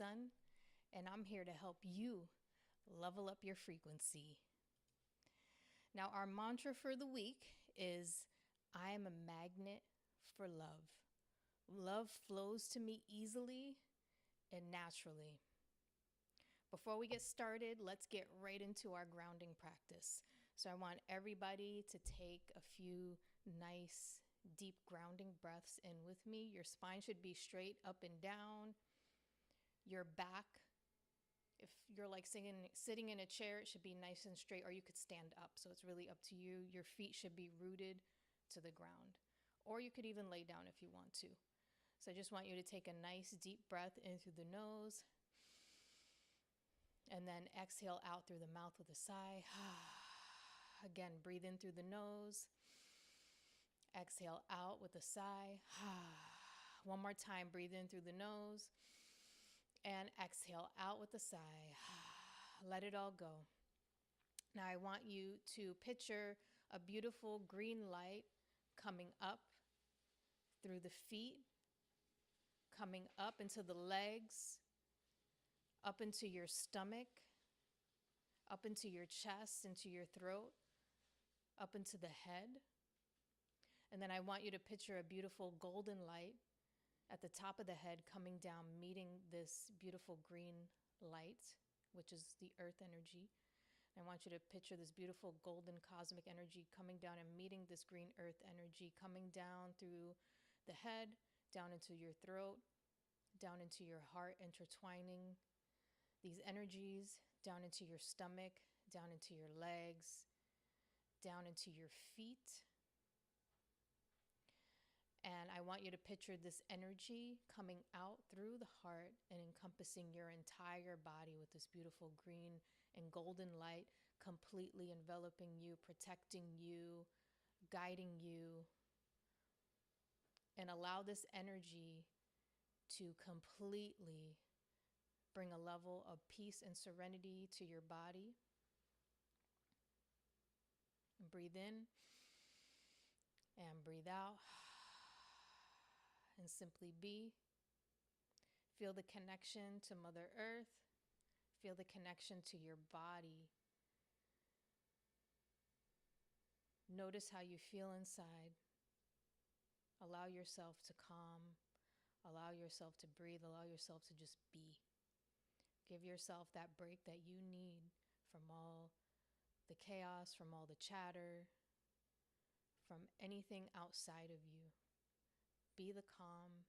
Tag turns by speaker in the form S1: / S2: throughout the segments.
S1: Sun, and I'm here to help you level up your frequency. Now, our mantra for the week is I am a magnet for love. Love flows to me easily and naturally. Before we get started, let's get right into our grounding practice. So I want everybody to take a few nice, deep grounding breaths in with me. Your spine should be straight up and down. Your back, if you're like sitting in a chair, it should be nice and straight, or you could stand up. So it's really up to you. Your feet should be rooted to the ground, or you could even lay down if you want to. So I just want you to take a nice deep breath in through the nose, and then exhale out through the mouth with a sigh. Again, breathe in through the nose. Exhale out with a sigh. One more time, breathe in through the nose. And exhale out with a sigh. Let it all go. Now I want you to picture a beautiful green light coming up through the feet, coming up into the legs, up into your stomach, up into your chest, into your throat, up into the head. And then I want you to picture a beautiful golden light at the top of the head coming down, meeting this beautiful green light, which is the earth energy. And I want you to picture this beautiful golden cosmic energy coming down and meeting this green earth energy, coming down through the head, down into your throat, down into your heart, intertwining these energies down into your stomach, down into your legs, down into your feet. And I want you to picture this energy coming out through the heart and encompassing your entire body with this beautiful green and golden light, completely enveloping you, protecting you, guiding you. And allow this energy to completely bring a level of peace and serenity to your body. And breathe in and breathe out. And simply be. Feel the connection to Mother Earth. Feel the connection to your body. Notice how you feel inside. Allow yourself to calm. Allow yourself to breathe. Allow yourself to just be. Give yourself that break that you need from all the chaos, from all the chatter, from anything outside of you. Be the calm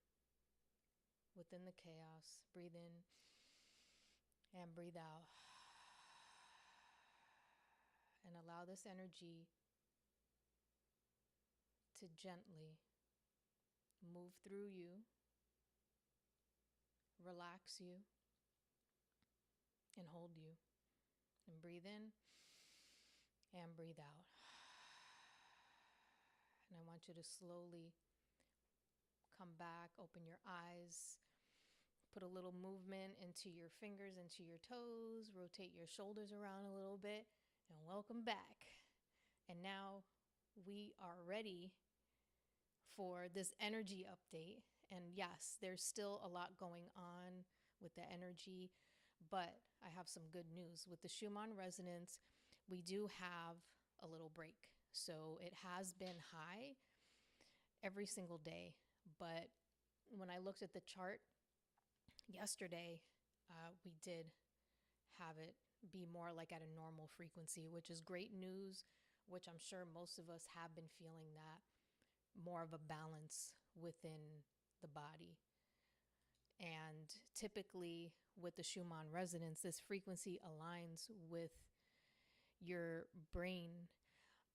S1: within the chaos. Breathe in and breathe out. And allow this energy to gently move through you, relax you, and hold you. And breathe in and breathe out. And I want you to slowly come back, open your eyes, put a little movement into your fingers, into your toes, rotate your shoulders around a little bit, and welcome back. And now we are ready for this energy update. And yes, there's still a lot going on with the energy, but I have some good news. With the Schumann resonance, we do have a little break. So it has been high every single day. But when I looked at the chart yesterday, we did have it be more like at a normal frequency, which is great news, which I'm sure most of us have been feeling that more of a balance within the body. And typically with the Schumann resonance, this frequency aligns with your brain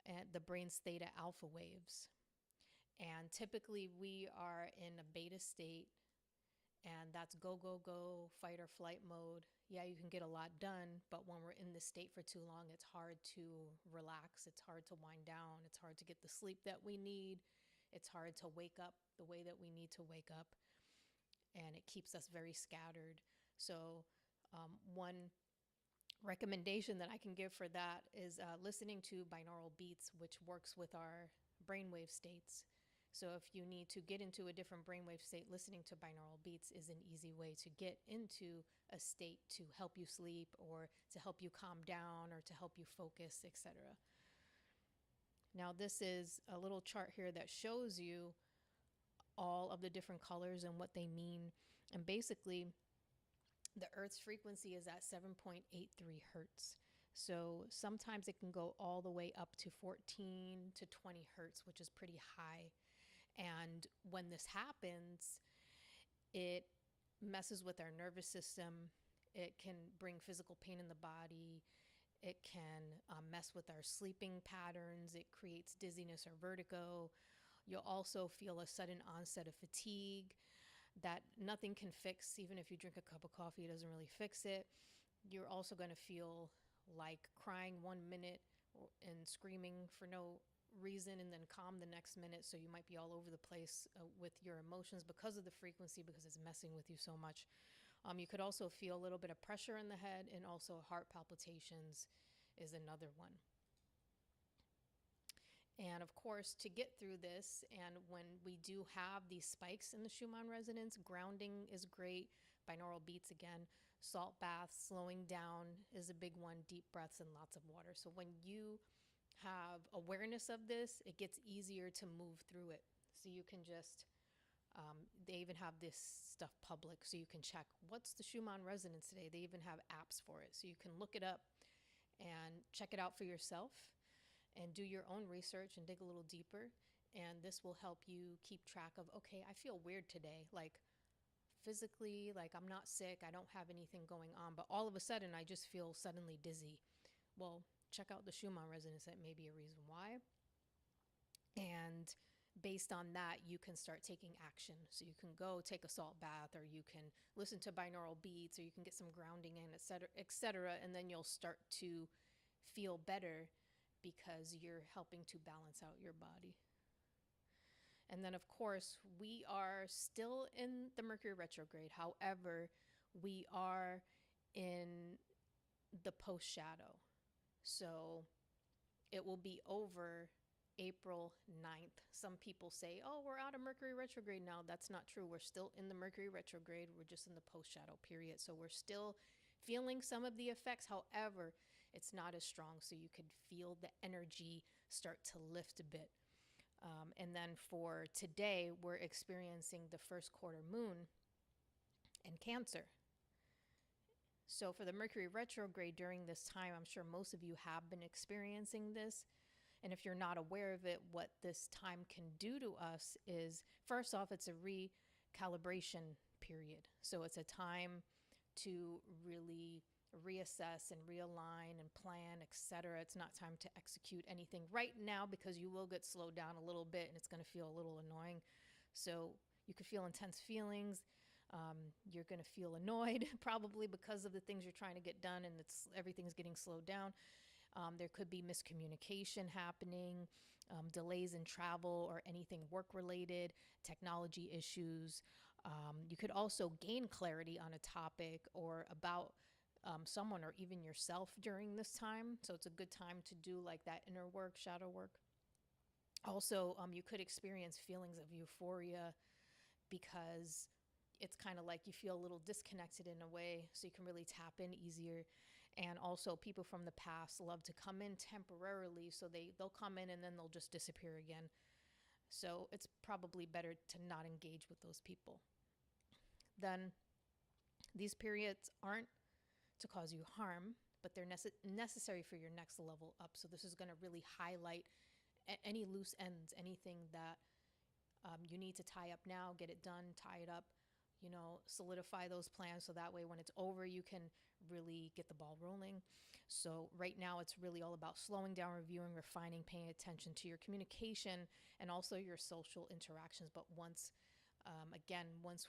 S1: and the brain's theta alpha waves. And typically we are in a beta state, and that's go, go, go, fight or flight mode. Yeah, you can get a lot done, but when we're in this state for too long, it's hard to relax. It's hard to wind down. It's hard to get the sleep that we need. It's hard to wake up the way that we need to wake up. And it keeps us very scattered. So one recommendation that I can give for that is listening to binaural beats, which works with our brainwave states. So if you need to get into a different brainwave state, listening to binaural beats is an easy way to get into a state to help you sleep or to help you calm down or to help you focus, etc. Now this is a little chart here that shows you all of the different colors and what they mean. And basically, the Earth's frequency is at 7.83 hertz. So sometimes it can go all the way up to 14 to 20 hertz, which is pretty high. And when this happens, it messes with our nervous system. It can bring physical pain in the body. It can mess with our sleeping patterns. It creates dizziness or vertigo. You'll also feel a sudden onset of fatigue that nothing can fix. Even if you drink a cup of coffee, it doesn't really fix it. You're also going to feel like crying 1 minute and screaming for no reason and then calm the next minute. So you might be all over the place with your emotions because of the frequency, because it's messing with you so much. You could also feel a little bit of pressure in the head, and also heart palpitations is another one. And of course, to get through this, and when we do have these spikes in the Schumann resonance, grounding is great. Binaural beats again, salt baths, slowing down is a big one, deep breaths, and lots of water. So when you have awareness of this, it gets easier to move through it. So you can just, they even have this stuff public, so you can check what's the Schumann resonance today. They even have apps for it, so you can look it up and check it out for yourself and do your own research and dig a little deeper. And this will help you keep track of, okay, I feel weird today. Like physically, like I'm not sick, I don't have anything going on, but all of a sudden I just feel suddenly dizzy. Well, check out the Schumann resonance. That may be a reason why. And based on that, you can start taking action. So you can go take a salt bath, or you can listen to binaural beats, or you can get some grounding in, et cetera. And then you'll start to feel better because you're helping to balance out your body. And then, of course, we are still in the Mercury retrograde. However, we are in the post shadow. So it will be over April 9th. Some people say, oh, we're out of Mercury retrograde now. That's not true. We're still in the Mercury retrograde. We're just in the post shadow period. So we're still feeling some of the effects. However, it's not as strong. So you could feel the energy start to lift a bit. And then for today, we're experiencing the first quarter moon in Cancer. So for the Mercury retrograde during this time, I'm sure most of you have been experiencing this. And if you're not aware of it, what this time can do to us is, first off, it's a recalibration period. So it's a time to really reassess and realign and plan, etc. It's not time to execute anything right now, because you will get slowed down a little bit and it's going to feel a little annoying. So you could feel intense feelings. You're going to feel annoyed probably because of the things you're trying to get done, and everything's getting slowed down. There could be miscommunication happening, delays in travel or anything work-related, technology issues. You could also gain clarity on a topic or about someone or even yourself during this time. So it's a good time to do like that inner work, shadow work. Also, you could experience feelings of euphoria, because it's kind of like you feel a little disconnected in a way, so you can really tap in easier. And also, people from the past love to come in temporarily, so they'll come in and then they'll just disappear again. So it's probably better to not engage with those people. Then these periods aren't to cause you harm, but they're necessary for your next level up. So this is going to really highlight any loose ends, anything that you need to tie up now, get it done, tie it up, solidify those plans, so that way when it's over, you can really get the ball rolling. So right now, it's really all about slowing down, reviewing, refining, paying attention to your communication and also your social interactions. But once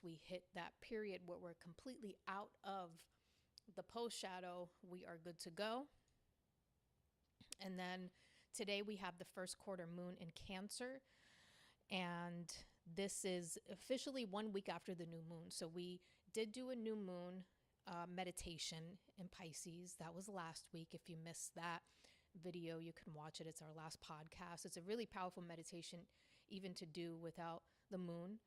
S1: we hit that period where we're completely out of the post shadow, we are good to go. And then today we have the first quarter moon in Cancer, and this is officially 1 week after the new moon. So we did do a new moon meditation in Pisces. That was last week. If you missed that video, you can watch it. It's our last podcast. It's a really powerful meditation. even to do without the moon.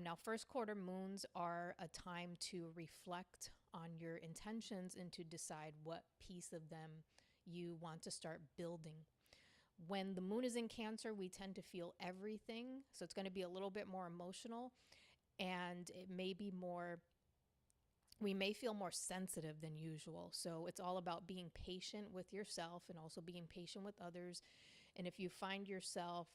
S1: Now, first quarter moons are a time to reflect on your intentions and to decide what piece of them you want to start building. When the moon is in Cancer, we tend to feel everything. So it's going to be a little bit more emotional, and it may be more, we may feel more sensitive than usual. So it's all about being patient with yourself and also being patient with others. And if you find yourself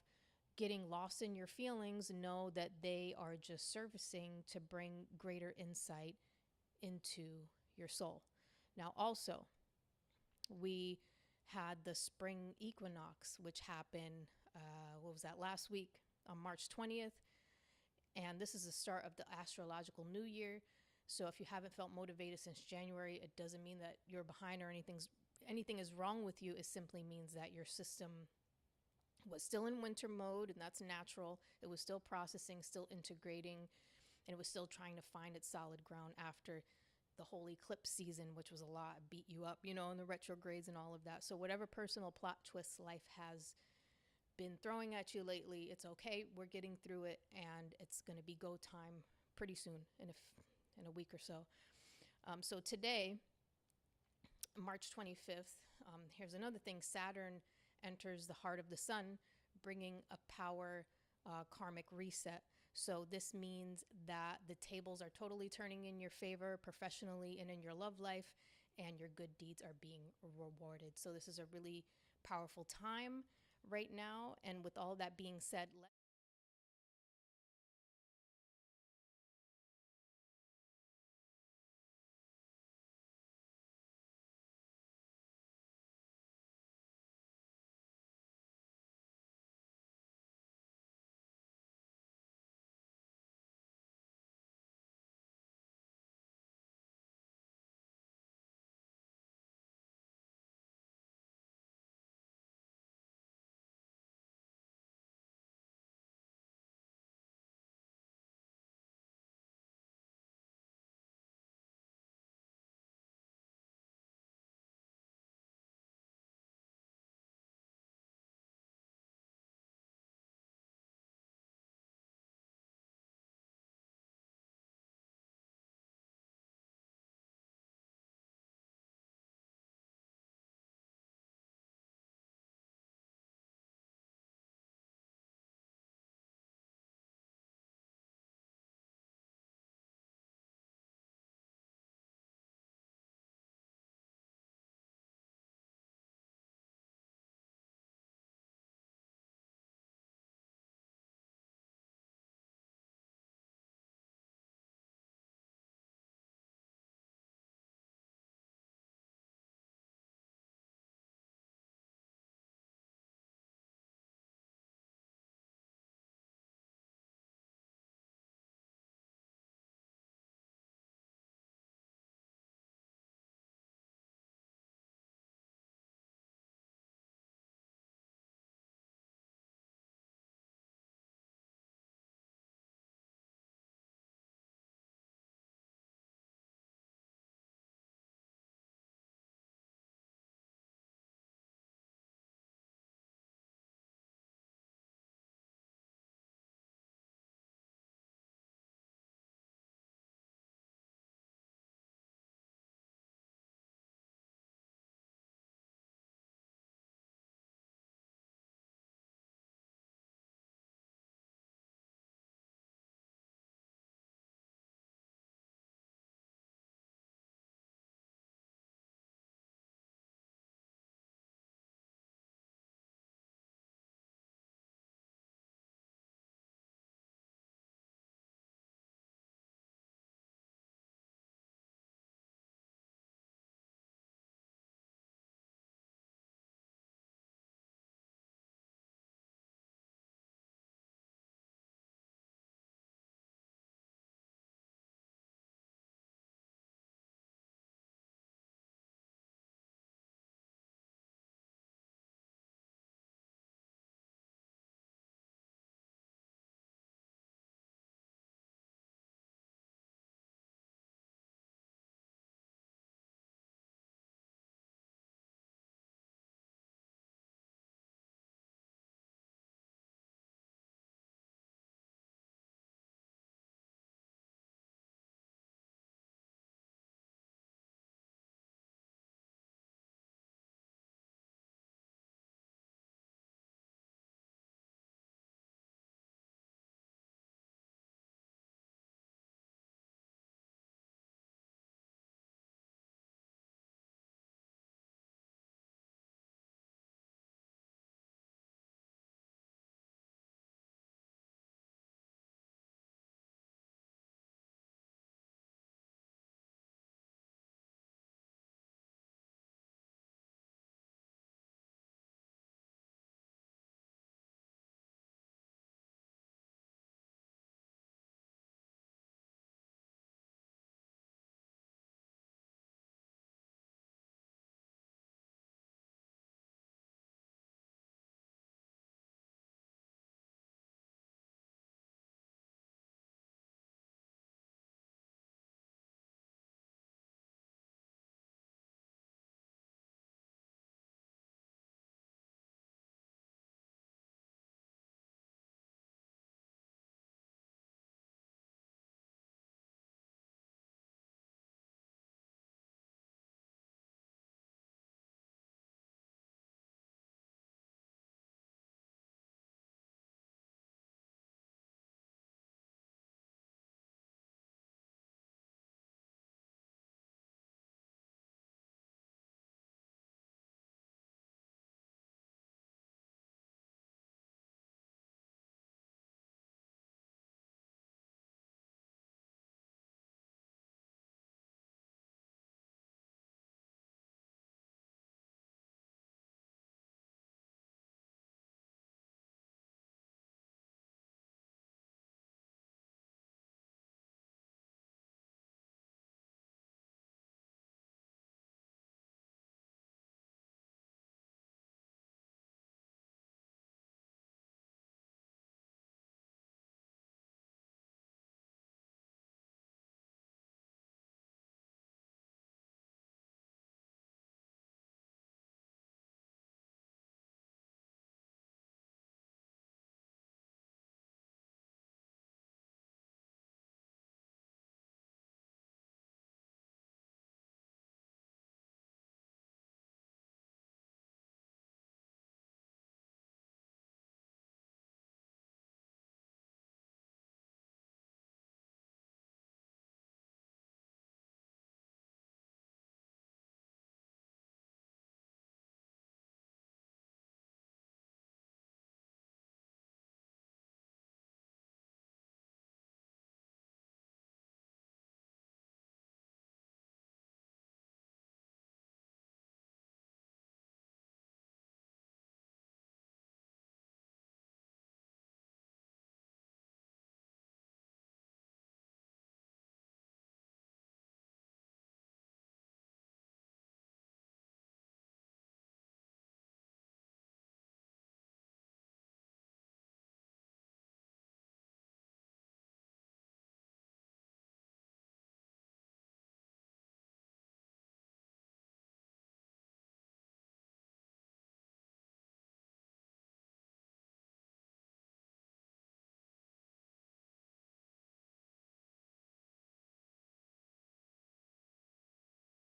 S1: getting lost in your feelings, know that they are just servicing to bring greater insight into your soul. Now, also, we had the spring equinox, which happened, what was that, last week on March 20th. And this is the start of the astrological new year. So if you haven't felt motivated since January, it doesn't mean that you're behind or anything is wrong with you. It simply means that your system was still in winter mode, and that's natural. It was still processing, still integrating, and it was still trying to find its solid ground after the whole eclipse season, which was a lot, beat you up, and the retrogrades and all of that. So whatever personal plot twists life has been throwing at you lately, it's okay. We're getting through it, and it's going to be go time pretty soon, in a week or so. So today, March 25th, here's another thing. Saturn enters the heart of the sun, bringing a power karmic reset. So this means that the tables are totally turning in your favor professionally and in your love life, and your good deeds are being rewarded. So this is a really powerful time right now. And with all that being said,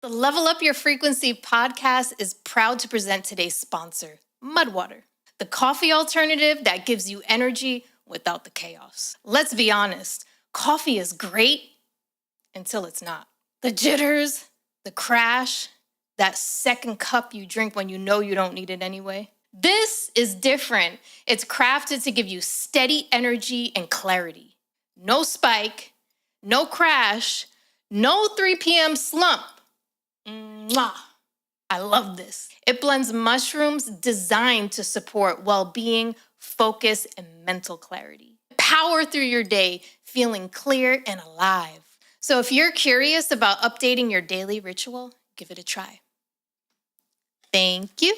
S1: The Level Up Your Frequency podcast is proud to present today's sponsor, Mudwater, the coffee alternative that gives you energy without the chaos. Let's be honest, coffee is great until it's not. The jitters, the crash, that second cup you drink when you know you don't need it anyway. This is different. It's crafted to give you steady energy and clarity. No spike, no crash, no 3 p.m. slump. Mwah. I love this. It blends mushrooms designed to support well-being, focus, and mental clarity. Power through your day, feeling clear and alive. So if you're curious about updating your daily ritual, give it a try. Thank you.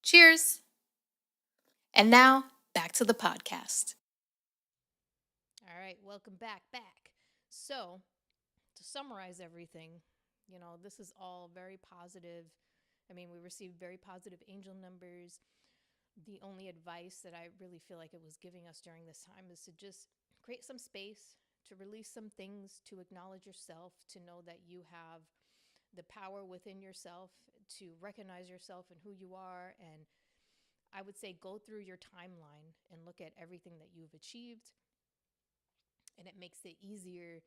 S1: Cheers. And now, back to the podcast. All right, welcome back. So, to summarize everything, this is all very positive. I mean, we received very positive angel numbers. The only advice that I really feel like it was giving us during this time is to just create some space, to release some things, to acknowledge yourself, to know that you have the power within yourself, to recognize yourself and who you are. And I would say go through your timeline and look at everything that you've achieved. And it makes it easier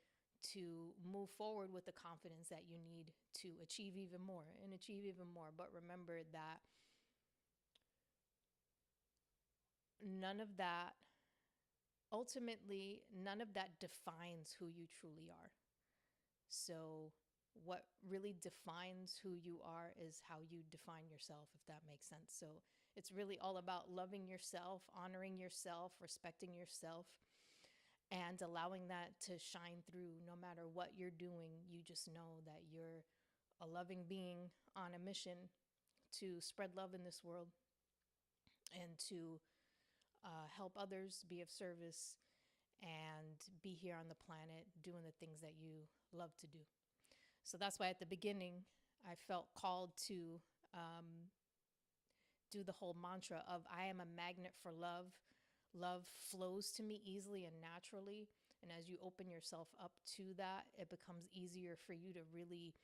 S1: to move forward with the confidence that you need to achieve even more and achieve even more. But remember that ultimately, none of that defines who you truly are. So what really defines who you are is how you define yourself, if that makes sense. So it's really all about loving yourself, honoring yourself, respecting yourself, and allowing that to shine through no matter what you're doing. You just know that you're a loving being on a mission to spread love in this world and to help others, be of service, and be here on the planet doing the things that you love to do. So that's why at the beginning, I felt called to do the whole mantra of I am a magnet for love. Love flows to me easily and naturally. And as you open yourself up to that, it becomes easier for you to really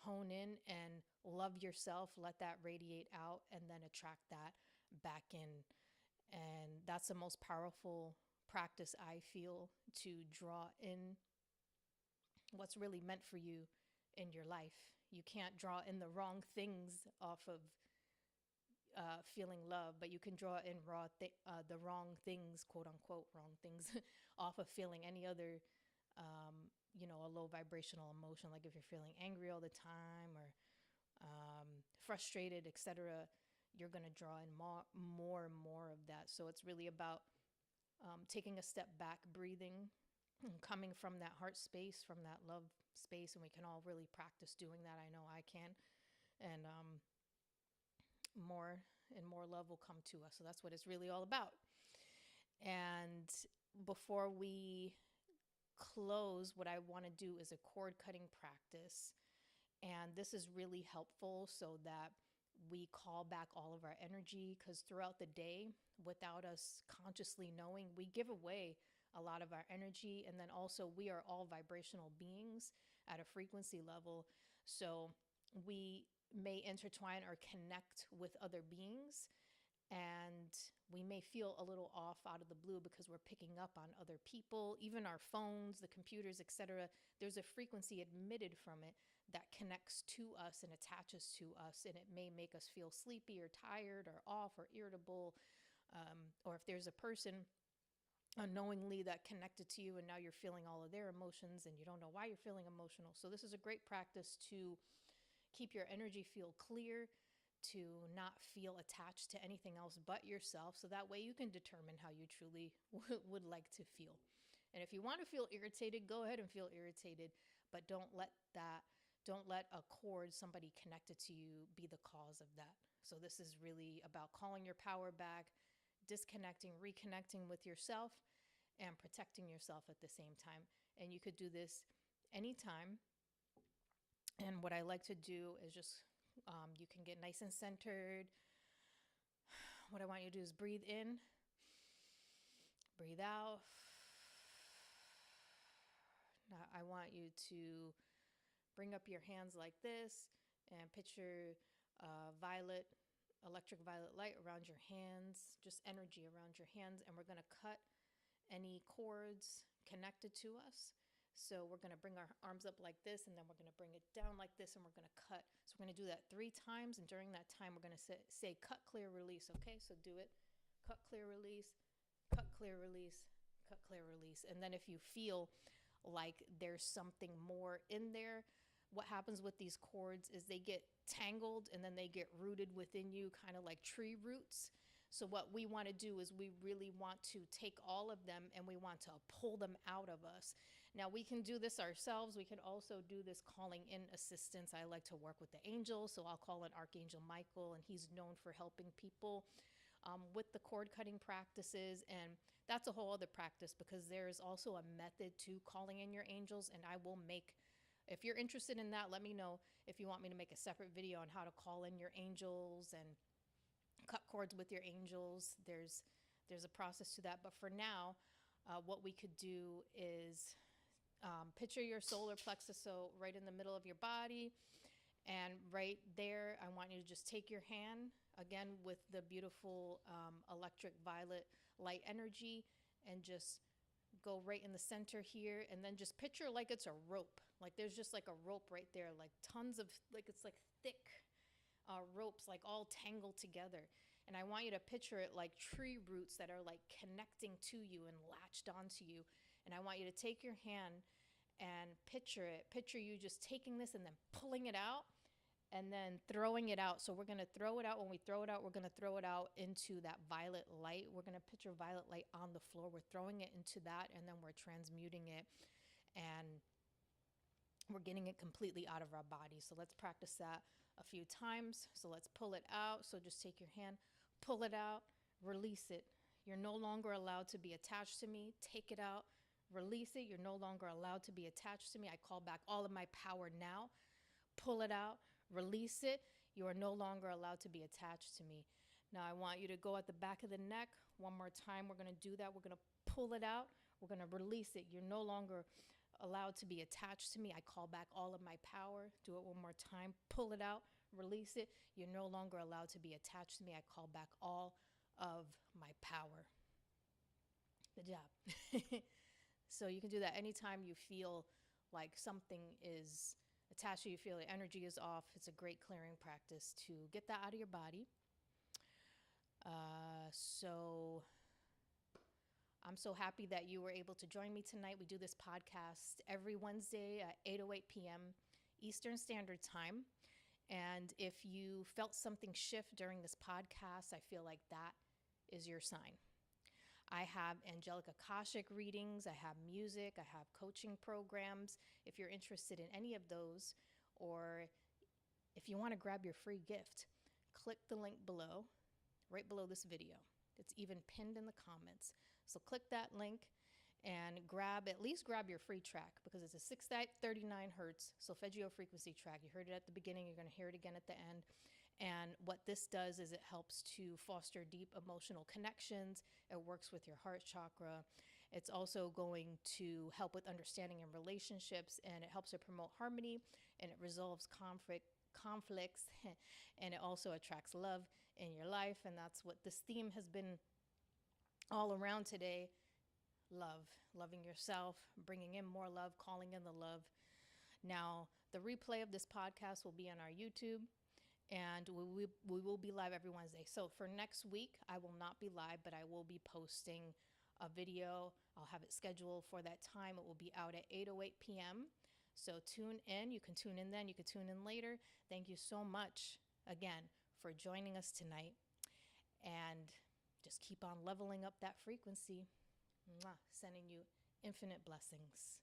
S1: hone in and love yourself, let that radiate out, and then attract that back in. And that's the most powerful practice I feel, to draw in what's really meant for you in your life. You can't draw in the wrong things off of feeling love, but you can draw in the wrong things, quote unquote, wrong things, off of feeling any other, a low vibrational emotion. Like if you're feeling angry all the time or frustrated, etc., you're going to draw in more and more of that. So it's really about taking a step back, breathing, coming from that heart space, from that love space. And we can all really practice doing that. I know I can. And more and more love will come to us. So that's what it's really all about. And before we close, what I want to do is a cord cutting practice. And this is really helpful so that we call back all of our energy, because throughout the day, without us consciously knowing, we give away a lot of our energy. And then also, we are all vibrational beings at a frequency level. So we may intertwine or connect with other beings, and we may feel a little off out of the blue because we're picking up on other people, even our phones, the computers, etc. There's a frequency emitted from it that connects to us and attaches to us, and it may make us feel sleepy or tired or off or irritable, or if there's a person unknowingly that connected to you and now you're feeling all of their emotions and you don't know why you're feeling emotional. So this is a great practice to keep your energy feel clear, to not feel attached to anything else but yourself, so that way you can determine how you truly would like to feel. And if you want to feel irritated, go ahead and feel irritated, but don't let a cord, somebody connected to you, be the cause of that. So this is really about calling your power back, disconnecting, reconnecting with yourself, and protecting yourself at the same time. And you could do this anytime. And what I like to do is just, you can get nice and centered. What I want you to do is breathe in, breathe out. Now I want you to bring up your hands like this and picture electric violet light around your hands, just energy around your hands. And we're going to cut any cords connected to us. So we're going to bring our arms up like this, and then we're going to bring it down like this, and we're going to cut. So we're going to do that 3 times, and during that time, we're going to say cut, clear, release. Okay, so do it. Cut, clear, release, cut, clear, release, cut, clear, release. And then if you feel like there's something more in there, what happens with these cords is they get tangled and then they get rooted within you, kind of like tree roots. So what we want to do is we really want to take all of them and we want to pull them out of us. Now we can do this ourselves. We can also do this calling in assistance. I like to work with the angels, so I'll call in Archangel Michael, and he's known for helping people with the cord cutting practices. And that's a whole other practice, because there is also a method to calling in your angels, and I will make, if you're interested in that, let me know if you want me to make a separate video on how to call in your angels and cut cords with your angels. There's a process to that. But for now, what we could do is picture your solar plexus, so right in the middle of your body. And right there, I want you to just take your hand, again, with the beautiful electric violet light energy, and just go right in the center here. And then just picture like it's a rope. Like there's just like a rope right there, like tons of, like it's like thick ropes, like all tangled together. And I want you to picture it like tree roots that are like connecting to you and latched onto you. And I want you to take your hand and picture you just taking this and then pulling it out and then throwing it out. So we're going to throw it out. When we throw it out, we're going to throw it out into that violet light. We're going to picture violet light on the floor. We're throwing it into that, and then we're transmuting it, and we're getting it completely out of our body. So let's practice that a few times. So let's pull it out. So just take your hand, pull it out, release it. You're no longer allowed to be attached to me. Take it out, release it. You're no longer allowed to be attached to me. I call back all of my power now. Pull it out, release it. You are no longer allowed to be attached to me. Now I want you to go at the back of the neck. One more time, we're going to do that. We're going to pull it out. We're going to release it. You're no longer allowed to be attached to me. I call back all of my power. Do it one more time. Pull it out, release it. You're no longer allowed to be attached to me. I call back all of my power. Good job. So you can do that anytime you feel like something is attached to you, feel the energy is off. It's a great clearing practice to get that out of your body. So I'm so happy that you were able to join me tonight. We do this podcast every Wednesday at 8:08 p.m. Eastern Standard Time. And if you felt something shift during this podcast, I feel like that is your sign. I have angelic Akashic readings, I have music, I have coaching programs. If you're interested in any of those, or if you want to grab your free gift, click the link below, right below this video. It's even pinned in the comments. So click that link and at least grab your free track, because it's a 639 hertz solfeggio frequency track. You heard it at the beginning, you're going to hear it again at the end. And what this does is it helps to foster deep emotional connections. It works with your heart chakra. It's also going to help with understanding in relationships, and it helps to promote harmony, and it resolves conflicts, and it also attracts love in your life. And that's what this theme has been all around today. Love, loving yourself, bringing in more love, calling in the love. Now, the replay of this podcast will be on our YouTube, and we will be live every Wednesday. So for next week, I will not be live, but I will be posting a video. I'll have it scheduled for that time. It will be out at 8:08 p.m. So tune in. You can tune in then. You can tune in later. Thank you so much, again, for joining us tonight. And just keep on leveling up that frequency. Mwah. Sending you infinite blessings.